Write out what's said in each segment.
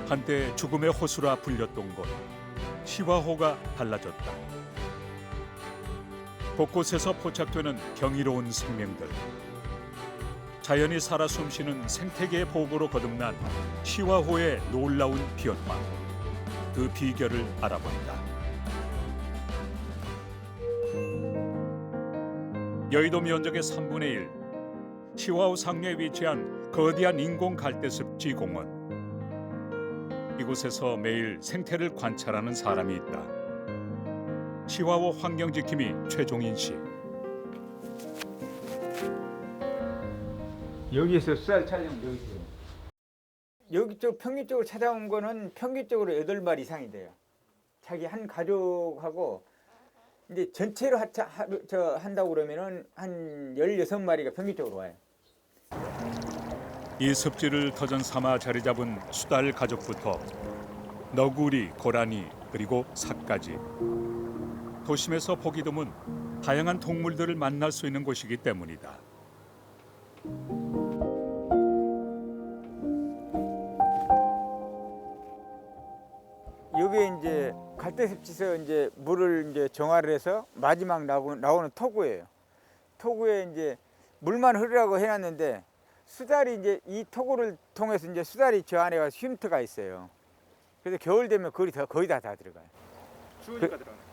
한때 죽음의 호수라 불렸던 곳 시화호가 달라졌다. 곳곳에서 포착되는 경이로운 생명들. 자연이 살아 숨쉬는 생태계의 보고로 거듭난 시화호의 놀라운 변화. 그 비결을 알아본다. 여의도 면적의 3분의 1, 시화호 상류에 위치한 거대한 인공 갈대습지 공원. 이곳에서 매일 생태를 관찰하는 사람이 있다. 시화호 환경지킴이 최종인 씨. 여기에서 수달 촬영 여기서. 여기 쪽 평균 쪽으로 찾아온 거는 평균적으로 8마리 이상이 돼요. 자기 한 가족하고 이제 전체로 한다고 그러면은 한 16마리가 평균적으로 와요. 이 습지를 터전 삼아 자리 잡은 수달 가족부터 너구리, 고라니 그리고 사까지 도심에서 보기 드문 다양한 동물들을 만날 수 있는 곳이기 때문이다. 여기에 이제 갈대습지에서 이제 물을 이제 정화를 해서 마지막 나오는 토구예요. 토구에 이제 물만 흐르라고 해놨는데 수달이 이제 이 토구를 통해서 이제 수달이 저 안에 가서 쉼터가 있어요. 그래서 겨울 되면 거의 다 들어가요. 추우니까 들어가는 거예요?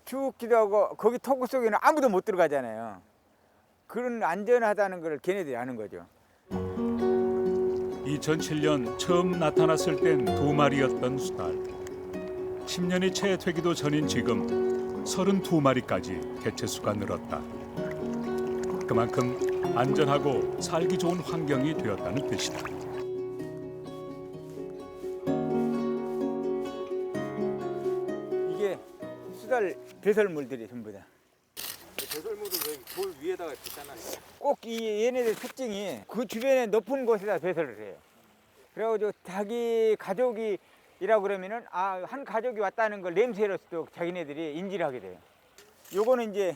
춥기도 하고 거기 토구 속에는 아무도 못 들어가잖아요. 그런 안전하다는 걸 걔네들이 아는 거죠. 2007년 처음 나타났을 땐 2마리였던 수달. 10년이 채 되기도 전인 지금 32마리까지 개체수가 늘었다. 그만큼 안전하고 살기 좋은 환경이 되었다는 뜻이다. 이게 수달 배설물들이 전부 다. 배설물을 왜 돌 위에다가 이렇게 짜놨어요? 꼭 이 얘네들 특징이 그 주변에 높은 곳에다 배설을 해요. 그래가지고 자기 가족이라고 그러면은 한 가족이 왔다는 걸 냄새로서도 자기네들이 인지를 하게 돼요. 요거는 이제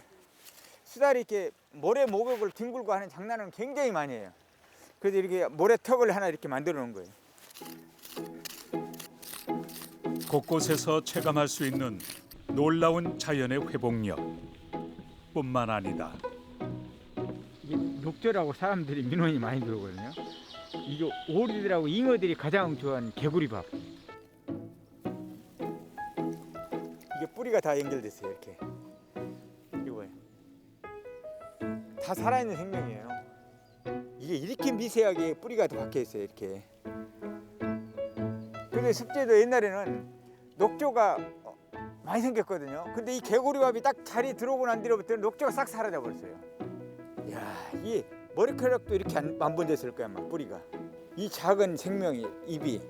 수달이 이렇게 모래 목욕을 뒹굴고 하는 장난은 굉장히 많이 해요. 그래서 이렇게 모래턱을 하나 이렇게 만들어 놓은 거예요. 곳곳에서 체감할 수 있는 놀라운 자연의 회복력 뿐만 아니다. 이게 녹조라고 사람들이 민원이 많이 들어오거든요. 이게 오리들하고 잉어들이 가장 좋아하는 개구리밥. 이게 뿌리가 다 연결됐어요. 이렇게. 이거예요. 다 살아있는 생명이에요. 이게 이렇게 미세하게 뿌리가 박혀 있어요. 이렇게. 근데 습지에도 옛날에는 녹조가 많이 생겼거든요. 근데 이 개구리밥이 딱 자리 들어오고 난 뒤로부터는 녹조가 싹 사라져 버렸어요. 야, 이 머리카락도 이렇게 안 번졌을 거야, 아마 뿌리가. 이 작은 생명이 잎이.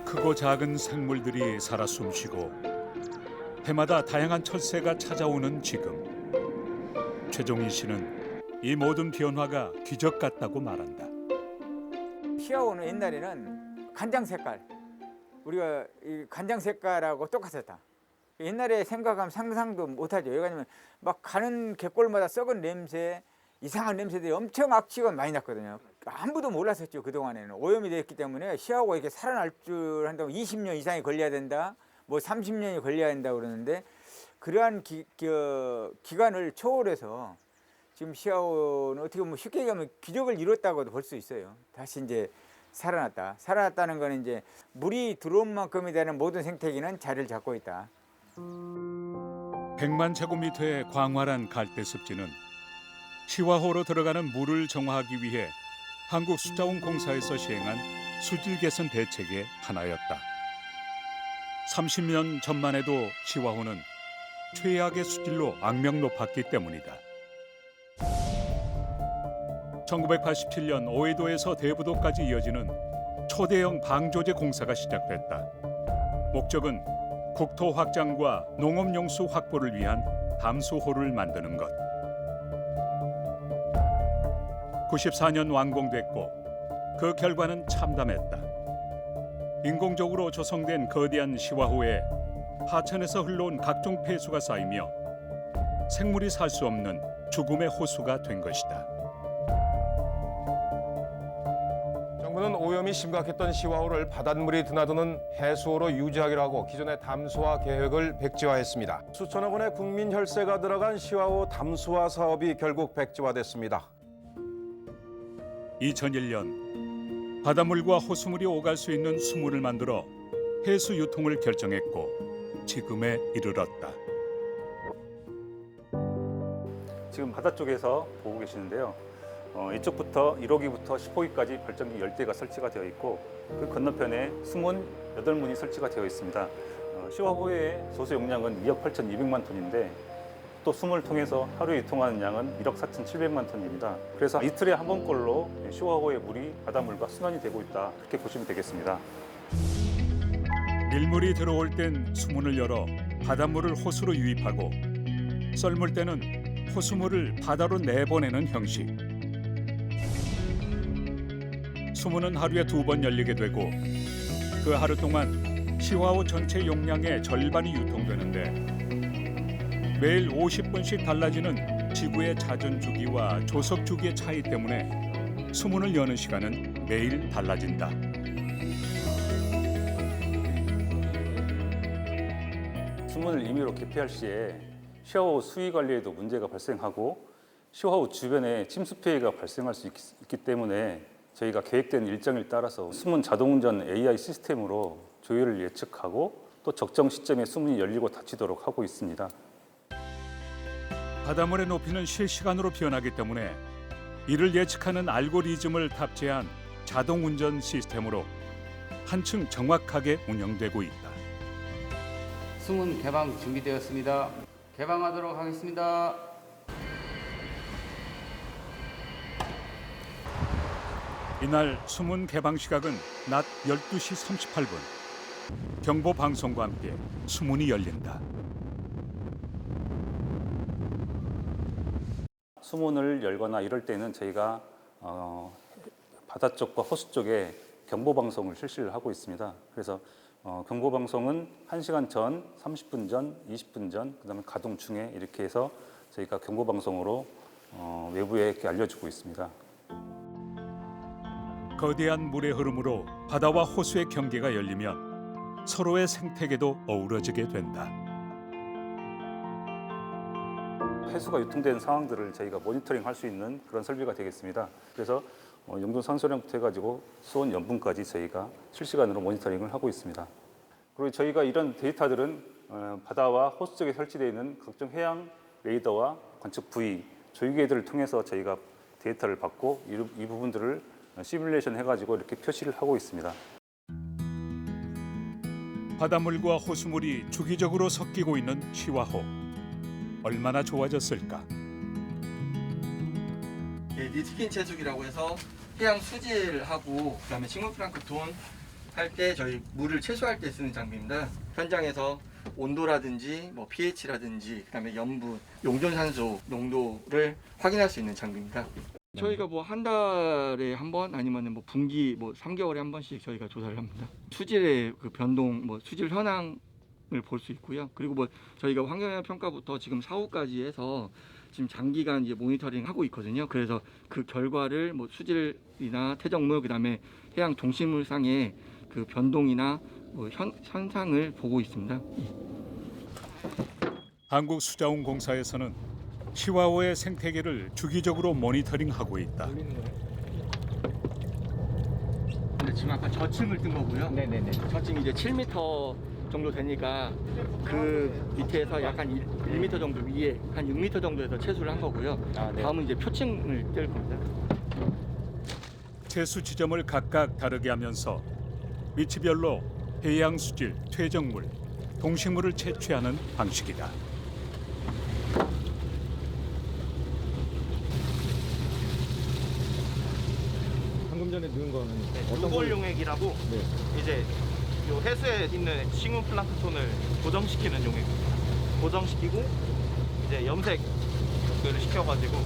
크고 작은 생물들이 살아 숨쉬고 해마다 다양한 철새가 찾아오는 지금 최종인 씨는 이 모든 변화가 기적 같다고 말한다. 시아오는 옛날에는 간장 색깔, 우리가 이 간장 색깔하고 똑같았다. 옛날에 생각하면 상상도 못하죠. 왜냐하면 막 가는 갯골마다 썩은 냄새, 이상한 냄새들이 엄청 악취가 많이 났거든요. 아무도 몰랐었죠. 그동안에는 오염이 됐기 때문에 시아오가 이렇게 살아날 줄 한다고 20년 이상이 걸려야 된다, 뭐 30년이 걸려야 된다 그러는데 그러한 기간을 초월해서 지금 시아오는 어떻게 보면 쉽게 얘기하면 기적을 이뤘다고도 볼 수 있어요. 다시 이제 살아났다. 살아났다는 건 이제 물이 들어온 만큼이 되는 모든 생태계는 자리를 잡고 있다. 100만 제곱미터의 광활한 갈대습지는 시화호로 들어가는 물을 정화하기 위해 한국수자원공사에서 시행한 수질 개선 대책의 하나였다. 30년 전만 해도 시화호는 최악의 수질로 악명 높았기 때문이다. 1987년 오이도에서 대부도까지 이어지는 초대형 방조제 공사가 시작됐다. 목적은 국토 확장과 농업용수 확보를 위한 담수호를 만드는 것. 94년 완공됐고 그 결과는 참담했다. 인공적으로 조성된 거대한 시화호에 하천에서 흘러온 각종 폐수가 쌓이며 생물이 살 수 없는 죽음의 호수가 된 것이다. 오염이 심각했던 시화호를 바닷물이 드나드는 해수호로 유지하기로 하고 기존의 담수화 계획을 백지화했습니다. 수천억 원의 국민 혈세가 들어간 시화호 담수화 사업이 결국 백지화됐습니다. 2001년 바닷물과 호수물이 오갈 수 있는 수문을 만들어 해수 유통을 결정했고 지금에 이르렀다. 지금 바다 쪽에서 보고 계시는데요. 이쪽부터 1호기부터 10호기까지 발전기 10대가 설치가 되어 있고 그 건너편에 수문 8문이 설치가 되어 있습니다. 시화호의 소수 용량은 2억 8,200만 톤인데 또 수문을 통해서 하루에 유통하는 양은 1억 4,700만 톤입니다. 그래서 이틀에 한 번꼴로 시화호의 물이 바닷물과 순환이 되고 있다, 그렇게 보시면 되겠습니다. 밀물이 들어올 땐 수문을 열어 바닷물을 호수로 유입하고 썰물 때는 호수물을 바다로 내보내는 형식. 수문은 하루에 2번 열리게 되고 그 하루 동안 시화호 전체 용량의 절반이 유통되는데 매일 50분씩 달라지는 지구의 자전 주기와 조석 주기의 차이 때문에 수문을 여는 시간은 매일 달라진다. 수문을 임의로 개폐할 시에 시화호 수위 관리에도 문제가 발생하고 시화호 주변에 침수 피해가 발생할 수 있기 때문에 저희가 계획된 일정을 따라서 수문 자동운전 AI 시스템으로 조회를 예측하고 또 적정 시점에 수문이 열리고 닫히도록 하고 있습니다. 바닷물의 높이는 실시간으로 변하기 때문에 이를 예측하는 알고리즘을 탑재한 자동운전 시스템으로 한층 정확하게 운영되고 있다. 수문 개방 준비되었습니다. 개방하도록 하겠습니다. 이날 수문 개방 시각은 낮 12시 38분. 경보 방송과 함께 수문이 열린다. 수문을 열거나 이럴 때는 저희가 바다 쪽과 호수 쪽에 경보 방송을 실시를 하고 있습니다. 그래서 경보 방송은 1시간 전, 30분 전, 20분 전, 그다음에 가동 중에 이렇게 해서 저희가 경보 방송으로 외부에 이렇게 알려주고 있습니다. 거대한 물의 흐름으로 바다와 호수의 경계가 열리면 서로의 생태계도 어우러지게 된다. 해수가 유통되는 상황들을 저희가 모니터링할 수 있는 그런 설비가 되겠습니다. 그래서 용존 산소량부터 해가지고 수온 염분까지 저희가 실시간으로 모니터링을 하고 있습니다. 그리고 저희가 이런 데이터들은 바다와 호수 쪽에 설치되어 있는 각종 해양 레이더와 관측 부위, 조이개들을 통해서 저희가 데이터를 받고 이 부분들을 시뮬레이션 해가지고 이렇게 표시를 하고 있습니다. 바닷물과 호수물이 주기적으로 섞이고 있는 시화호. 얼마나 좋아졌을까? 니트킨 채숙이라고 해서 해양 수질하고 그다음에 식물 플랑크톤 할 때 저희 물을 채수할 때 쓰는 장비입니다. 현장에서 온도라든지 뭐 pH라든지 그다음에 염분, 용존산소 농도를 확인할 수 있는 장비입니다. 저희가 뭐 한 달에 한 번 아니면 뭐 분기 뭐 3개월에 한 번씩 저희가 조사를 합니다. 수질의 그 변동, 뭐 수질 현황을 볼 수 있고요. 그리고 뭐 저희가 환경영향 평가부터 지금 사후까지 해서 지금 장기간 이제 모니터링 하고 있거든요. 그래서 그 결과를 뭐 수질이나 퇴적물 그다음에 해양 동식물상의 그 변동이나 뭐 현상을 보고 있습니다. 한국수자원공사에서는 시화호의 생태계를 주기적으로 모니터링하고 있다. 근데 지금 아까 저층을 뜬 거고요. 네네네. 저층이 이제 7m 정도 되니까 그 밑에서 약간 1m 정도 위에 한 6m 정도에서 채수를 한 거고요. 네. 다음은 이제 표층을 뗄 겁니다. 채수 지점을 각각 다르게 하면서 위치별로 해양 수질, 퇴적물, 동식물을 채취하는 방식이다. 방금 전에 넣은 거는 루골 용액이라고 이제 요 해수에 있는 식물 플랑크톤을 고정시키는 용액입니다. 고정시키고 이제 염색을 시켜가지고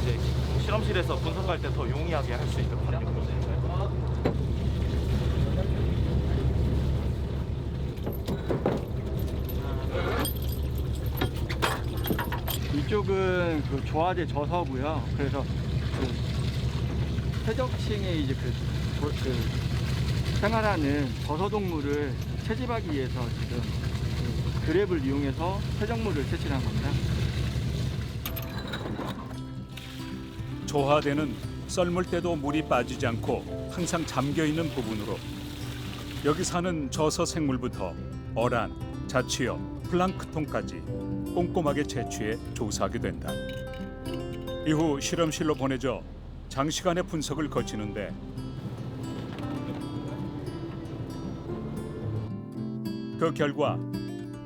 이제 실험실에서 분석할 때 더 용이하게 할 수 있도록 하는 용도입니다. 이쪽은 그 조화제 저서고요. 그래서 그 퇴적층에 이제 그 생활하는 버서동물을 채집하기 위해서 지금 그 그랩을 이용해서 퇴적물을 채취한 겁니다. 조화되는 썰물 때도 물이 빠지지 않고 항상 잠겨 있는 부분으로 여기 사는 저서 생물부터 어란, 자치어, 플랑크톤까지 꼼꼼하게 채취해 조사하게 된다. 이후 실험실로 보내져 장시간의 분석을 거치는데 그 결과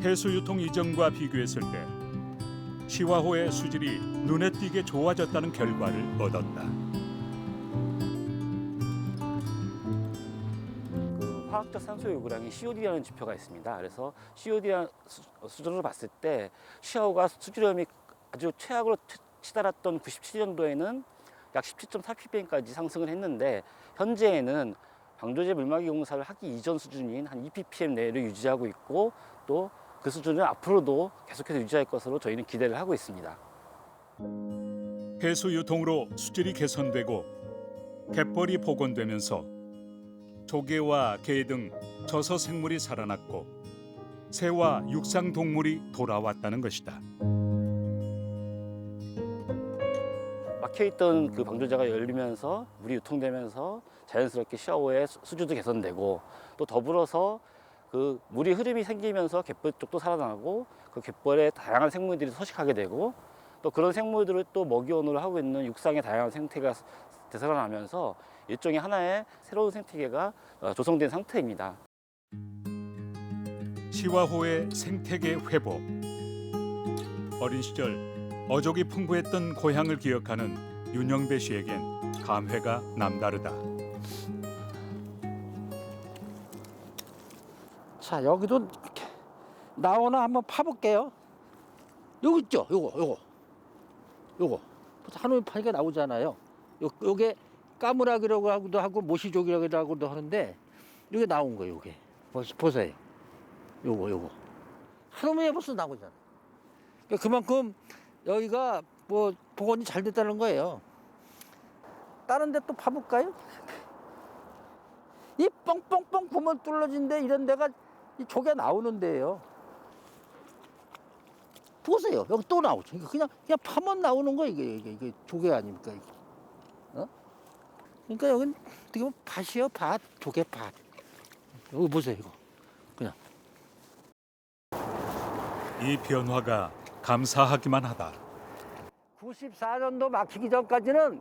해수 유통 이전과 비교했을 때 시화호의 수질이 눈에 띄게 좋아졌다는 결과를 얻었다. 그 화학적 산소 요구량이 COD라는 지표가 있습니다. 그래서 COD 수준으로 봤을 때 시화호가 수질오염이 아주 최악으로 치달았던 97년도에는 약 17.4ppm까지 상승을 했는데 현재에는 방조제 물막이 공사를 하기 이전 수준인 한 2ppm 내를 유지하고 있고 또 그 수준을 앞으로도 계속해서 유지할 것으로 저희는 기대를 하고 있습니다. 해수 유통으로 수질이 개선되고 갯벌이 복원되면서 조개와 게 등 저서 생물이 살아났고 새와 육상 동물이 돌아왔다는 것이다. 막혀있던 그 방조제가 열리면서 물이 유통되면서 자연스럽게 시화호의 수질도 개선되고 또 더불어서 그 물이 흐름이 생기면서 갯벌 쪽도 살아나고 그 갯벌에 다양한 생물들이 서식하게 되고 또 그런 생물들을 또 먹이원으로 하고 있는 육상의 다양한 생태계가 되살아나면서 일종의 하나의 새로운 생태계가 조성된 상태입니다. 시화호의 생태계 회복. 어린 시절 어족이 풍부했던 고향을 기억하는 윤영배 씨에겐 감회가 남다르다. 자, 여기도 이렇게 나오나 한번 파볼게요. 여기 있죠? 요거 한우에 파니까 나오잖아요. 요게 까무라기라고도 하고 모시족이라고도 하는데 이게 나온 거예요. 요게 보세요. 요거 한우에 벌써 나오잖아. 그러니까 그만큼 여기가 뭐 복원이 잘 됐다는 거예요. 다른 데 또 파볼까요? 이 뻥뻥뻥 구멍 뚫어진 데 이런 데가 이 조개 나오는 데예요. 보세요. 여기 또 나오죠. 그냥 파면 나오는 거 이게 조개 아닙니까 이게. 어? 그러니까 여긴 어떻게 보면 밭이요, 밭, 조개 밭. 여기 보세요, 이거. 그냥. 이 변화가 감사하기만 하다. 94년도 막히기 전까지는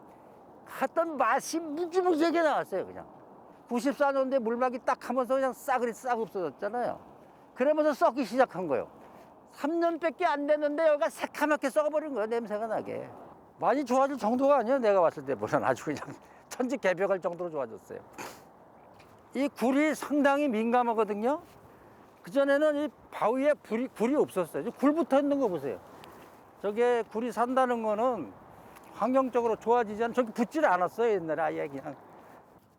갔던 맛이 무지무지하게 나왔어요, 그냥. 94년도에 물막이 딱 하면서 그냥 싸그리 싹 없어졌잖아요. 그러면서 썩기 시작한 거예요. 3년밖에 안 됐는데 여기가 새카맣게 썩어버린 거예요, 냄새가 나게. 많이 좋아질 정도가 아니에요, 내가 봤을 때 보면. 아주 그냥 천지개벽할 정도로 좋아졌어요. 이 굴이 상당히 민감하거든요. 그전에는 이 바위에 굴이 없었어요. 굴 붙어 있는 거 보세요. 저게 굴이 산다는 거는 환경적으로 좋아지지 않아요. 저기 붙질 않았어요, 옛날에 아예 그냥.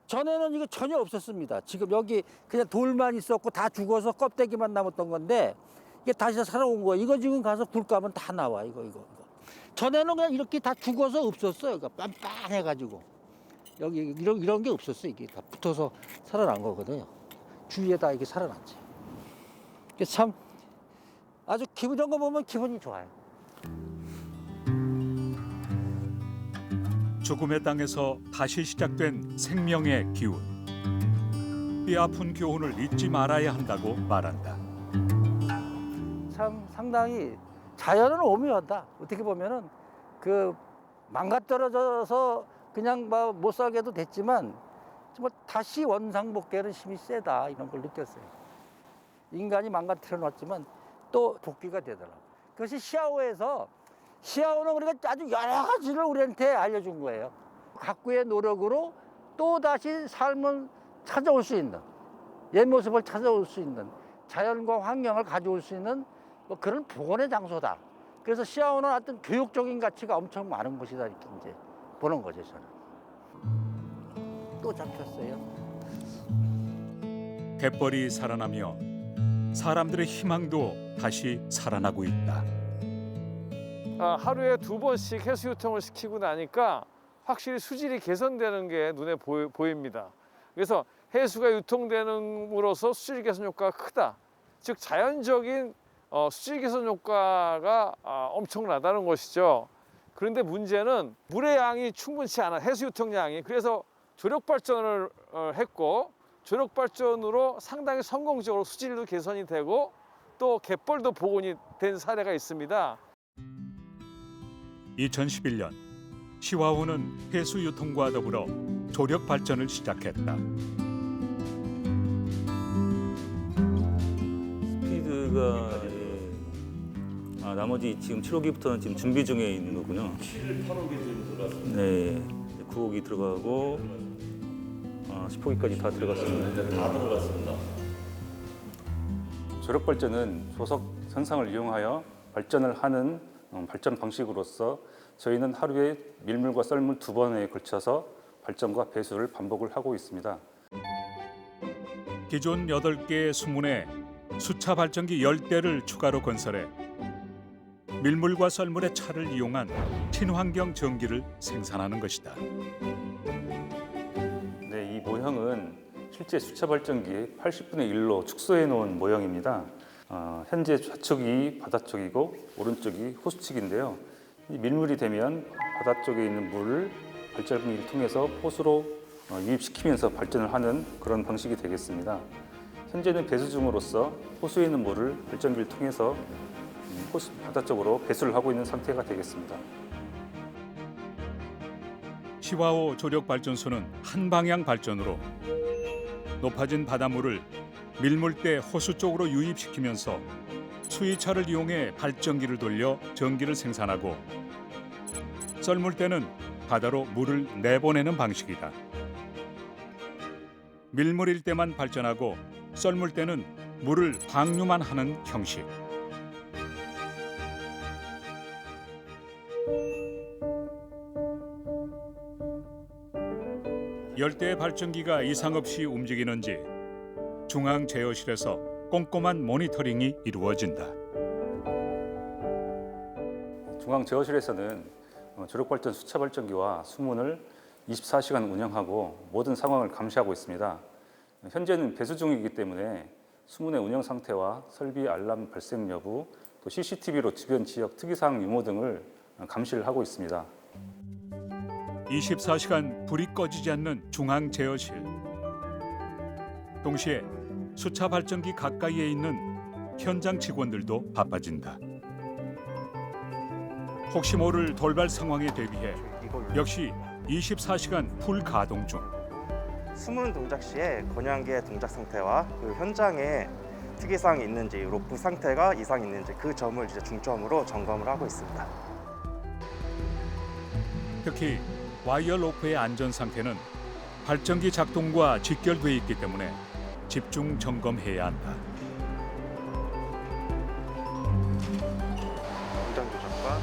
전에는 이게 전혀 없었습니다. 지금 여기 그냥 돌만 있었고 다 죽어서 껍데기만 남았던 건데 이게 다시 살아온 거예요. 이거 지금 가서 굴 까면 다 나와, 이거. 전에는 그냥 이렇게 다 죽어서 없었어요. 그러니까 빤빤해가지고. 여기 이런 게 없었어요. 이게 다 붙어서 살아난 거거든요. 주위에 다 이게 살아났지. 이게 참 아주 이런 거 보면 기분이 좋아요. 죽음의 땅에서 다시 시작된 생명의 기운. 뼈 아픈 교훈을 잊지 말아야 한다고 말한다. 참 상당히 자연은 오묘하다. 어떻게 보면은 그 망가떨어져서 그냥 못 살게 해도 됐지만 정말 다시 원상복귀하는 힘이 세다, 이런 걸 느꼈어요. 인간이 망가뜨려 놨지만 또 복귀가 되더라고요. 그것이 시아오는 우리가 아주 여러 가지를 우리한테 알려준 거예요. 각구의 노력으로 또 다시 삶을 찾아올 수 있는, 옛 모습을 찾아올 수 있는, 자연과 환경을 가져올 수 있는 뭐 그런 복원의 장소다. 그래서 시아오는 어떤 교육적인 가치가 엄청 많은 곳이다, 이렇게 이제 보는 거죠, 저는. 또 잡혔어요. 갯벌이 살아나며 사람들의 희망도 다시 살아나고 있다. 하루에 2번씩 해수 유통을 시키고 나니까 확실히 수질이 개선되는 게 눈에 보입니다. 그래서 해수가 유통되는으로써 수질 개선 효과가 크다. 즉 자연적인 수질 개선 효과가 엄청나다는 것이죠. 그런데 문제는 물의 양이 충분치 않아, 해수 유통량이. 그래서 조력 발전을 했고, 조력 발전으로 상당히 성공적으로 수질도 개선이 되고 또 갯벌도 복원이 된 사례가 있습니다. 2011년 시화호는 해수 유통과 더불어 조력 발전을 시작했다. 스피드가 나머지 지금 7호기부터는 지금 준비 중에 있는 거군요. 7, 8호기 지금 들어갔습니다. 네, 9호기 들어가고 10호기까지 다 들어갔습니다. 다 들어갔습니다. 조력 발전은 조석 현상을 이용하여 발전을 하는 발전 방식으로서 저희는 하루에 밀물과 썰물 2번에 걸쳐서 발전과 배수를 반복을 하고 있습니다. 기존 8개의 수문에 수차 발전기 10대를 추가로 건설해 밀물과 썰물의 차를 이용한 친환경 전기를 생산하는 것이다. 네, 이 모형은 실제 수차 발전기의 80분의 1로 축소해 놓은 모형입니다. 현재 좌측이 바다 쪽이고 오른쪽이 호수 측인데요. 이 밀물이 되면 바다 쪽에 있는 물을 발전기를 통해서 호수로 유입시키면서 발전을 하는 그런 방식이 되겠습니다. 현재는 배수 중으로서 호수에 있는 물을 발전기를 통해서 호수 바다 쪽으로 배수를 하고 있는 상태가 되겠습니다. 시화호 조력 발전소는 한 방향 발전으로 높아진 바닷물을 밀물대 호수 쪽으로 유입시키면서 수위차를 이용해 발전기를 돌려 전기를 생산하고 썰물대는 바다로 물을 내보내는 방식이다. 밀물일 때만 발전하고 썰물대는 물을 방류만 하는 형식. 열대 발전기가 이상 없이 움직이는지 중앙 제어실에서 꼼꼼한 모니터링이 이루어진다. 중앙 제어실에서는 조력 발전 수차 발전기와 수문을 24시간 운영하고 모든 상황을 감시하고 있습니다. 현재는 배수 중이기 때문에 수문의 운영 상태와 설비 알람 발생 여부, 또 CCTV로 주변 지역 특이사항 유무 등을 감시를 하고 있습니다. 24시간 불이 꺼지지 않는 중앙 제어실. 동시에 수차 발전기 가까이에 있는 현장 직원들도 바빠진다. 혹시 모를 돌발 상황에 대비해 역시 24시간 풀 가동 중. 수문 동작 시에 건양기의 동작 상태와 그 현장에 특이사항이 있는지, 로프 상태가 이상이 있는지 그 점을 이제 중점으로 점검을 하고 있습니다. 특히 와이어 로프의 안전 상태는 발전기 작동과 직결돼 있기 때문에 집중 점검해야 한다. 동작 조작과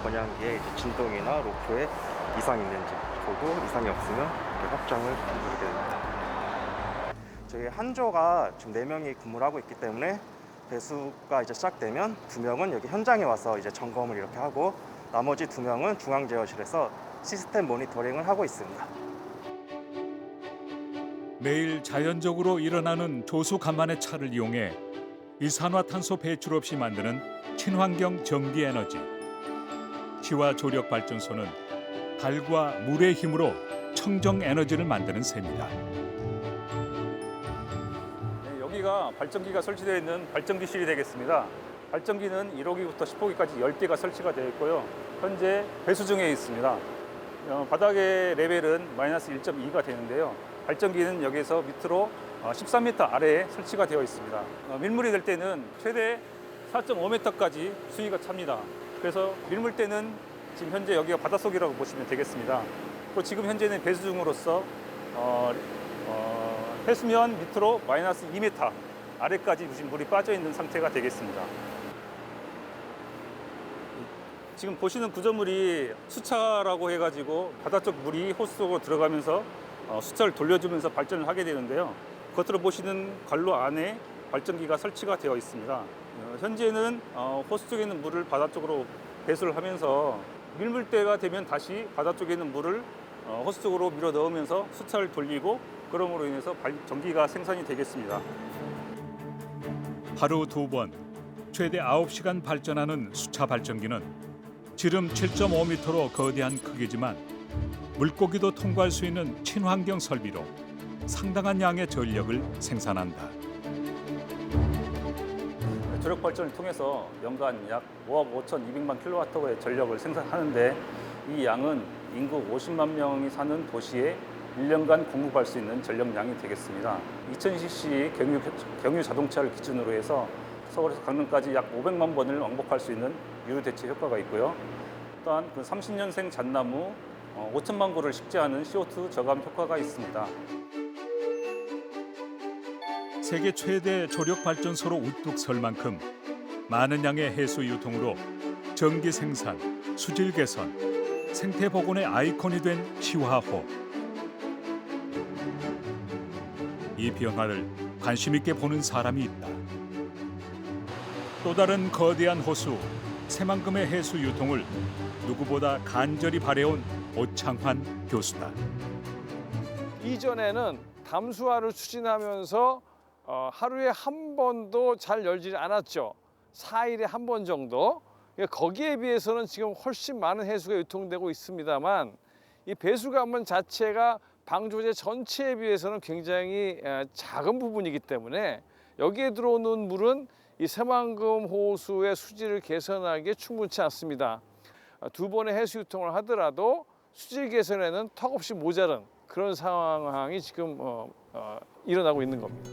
건양기의 이제 진동이나 로프에 이상이 있는지 보고 이상이 없으면 이렇게 확정을 누르게 됩니다. 저희 한조가 지금 4명이 근무를 하고 있기 때문에 배수가 이제 시작되면 2명은 여기 현장에 와서 이제 점검을 이렇게 하고 나머지 2명은 중앙 제어실에서 시스템 모니터링을 하고 있습니다. 매일 자연적으로 일어나는 조수 간만의 차를 이용해 이산화탄소 배출 없이 만드는 친환경 전기 에너지. 시화 조력 발전소는 달과 물의 힘으로 청정 에너지를 만드는 셈이다. 네, 여기가 발전기가 설치되어 있는 발전기실이 되겠습니다. 발전기는 1호기부터 10호기까지 10대가 설치가 되어 있고요. 현재 배수 중에 있습니다. 바닥의 레벨은 마이너스 1.2가 되는데요. 발전기는 여기서 밑으로 13m 아래에 설치가 되어 있습니다. 밀물이 될 때는 최대 4.5m까지 수위가 찹니다. 그래서 밀물대는 지금 현재 여기가 바닷속이라고 보시면 되겠습니다. 그리고 지금 현재는 배수 중으로서 해수면 밑으로 마이너스 2m 아래까지 지금 물이 빠져 있는 상태가 되겠습니다. 지금 보시는 구조물이 수차라고 해가지고 바다 쪽 물이 호수 속으로 들어가면서 수차를 돌려주면서 발전을 하게 되는데요. 겉으로 보시는 관로 안에 발전기가 설치가 되어 있습니다. 현재는 호수 쪽에 있는 물을 바다 쪽으로 배수를 하면서 밀물대가 되면 다시 바다 쪽에 있는 물을 호스 쪽으로 밀어 넣으면서 수차를 돌리고 그럼으로 인해서 전기가 생산이 되겠습니다. 하루 2번 최대 9시간 발전하는 수차 발전기는 지름 7.5m로 거대한 크기지만 물고기도 통과할 수 있는 친환경 설비로 상당한 양의 전력을 생산한다. 조력 발전을 통해서 연간 약 5억 5,200만 킬로와트의 전력을 생산하는데 이 양은 인구 50만 명이 사는 도시에 1년간 공급할 수 있는 전력량이 되겠습니다. 2000cc 경유 자동차를 기준으로 해서 서울에서 강릉까지 약 500만 번을 왕복할 수 있는 유류 대체 효과가 있고요. 또한 그 30년생 잣나무 5천만 고를 식재하는 CO2 저감 효과가 있습니다. 세계 최대 조력 발전소로 우뚝 설 만큼 많은 양의 해수 유통으로 전기 생산, 수질 개선, 생태 복원의 아이콘이 된 시화호. 이 변화를 관심 있게 보는 사람이 있다. 또 다른 거대한 호수 새만금의 해수 유통을 누구보다 간절히 바래온 오창환 교수다. 이전에는 담수화를 추진하면서 하루에 한 번도 잘 열지 않았죠. 4일에 한 번 정도. 거기에 비해서는 지금 훨씬 많은 해수가 유통되고 있습니다만 이 배수관문 자체가 방조제 전체에 비해서는 굉장히 작은 부분이기 때문에 여기에 들어오는 물은 이 새만금 호수의 수질을 개선하기에 충분치 않습니다. 2번의 해수 유통을 하더라도 수질 개선에는 턱없이 모자른 그런 상황이 지금 일어나고 있는 겁니다.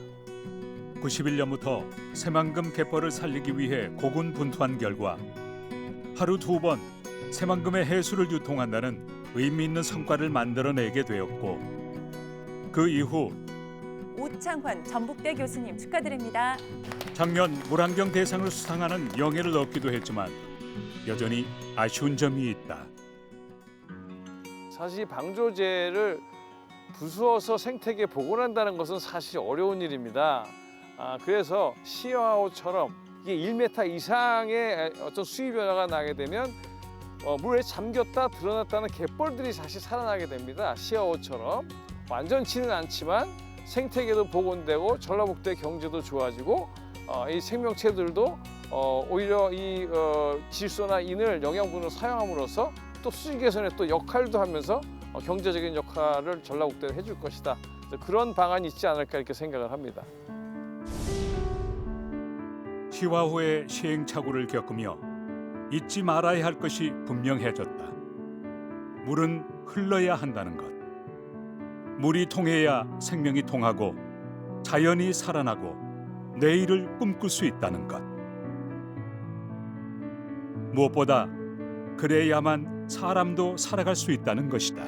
91년부터 새만금 갯벌을 살리기 위해 고군분투한 결과 하루 2번 새만금의 해수를 유통한다는 의미 있는 성과를 만들어내게 되었고 그 이후 오창환 전북대 교수님 축하드립니다. 작년 물환경 대상을 수상하는 영예를 얻기도 했지만 여전히 아쉬운 점이 있다. 사실 방조제를 부수어서 생태계에 복원한다는 것은 사실 어려운 일입니다. 그래서 시화호처럼 이게 1m 이상의 어떤 수위 변화가 나게 되면 물에 잠겼다 드러났다는 갯벌들이 다시 살아나게 됩니다. 시화호처럼 완전치는 않지만 생태계도 복원되고 전라북도의 경제도 좋아지고 이 생명체들도 오히려 이 질소나 인을 영양분으로 사용함으로써 또 수질 개선에 또 역할도 하면서 경제적인 역할을 전라북도에 해줄 것이다. 그런 방안이 있지 않을까 이렇게 생각을 합니다. 시화호의 시행착오를 겪으며 잊지 말아야 할 것이 분명해졌다. 물은 흘러야 한다는 것. 물이 통해야 생명이 통하고 자연이 살아나고 내일을 꿈꿀 수 있다는 것. 무엇보다 그래야만 사람도 살아갈 수 있다는 것이다.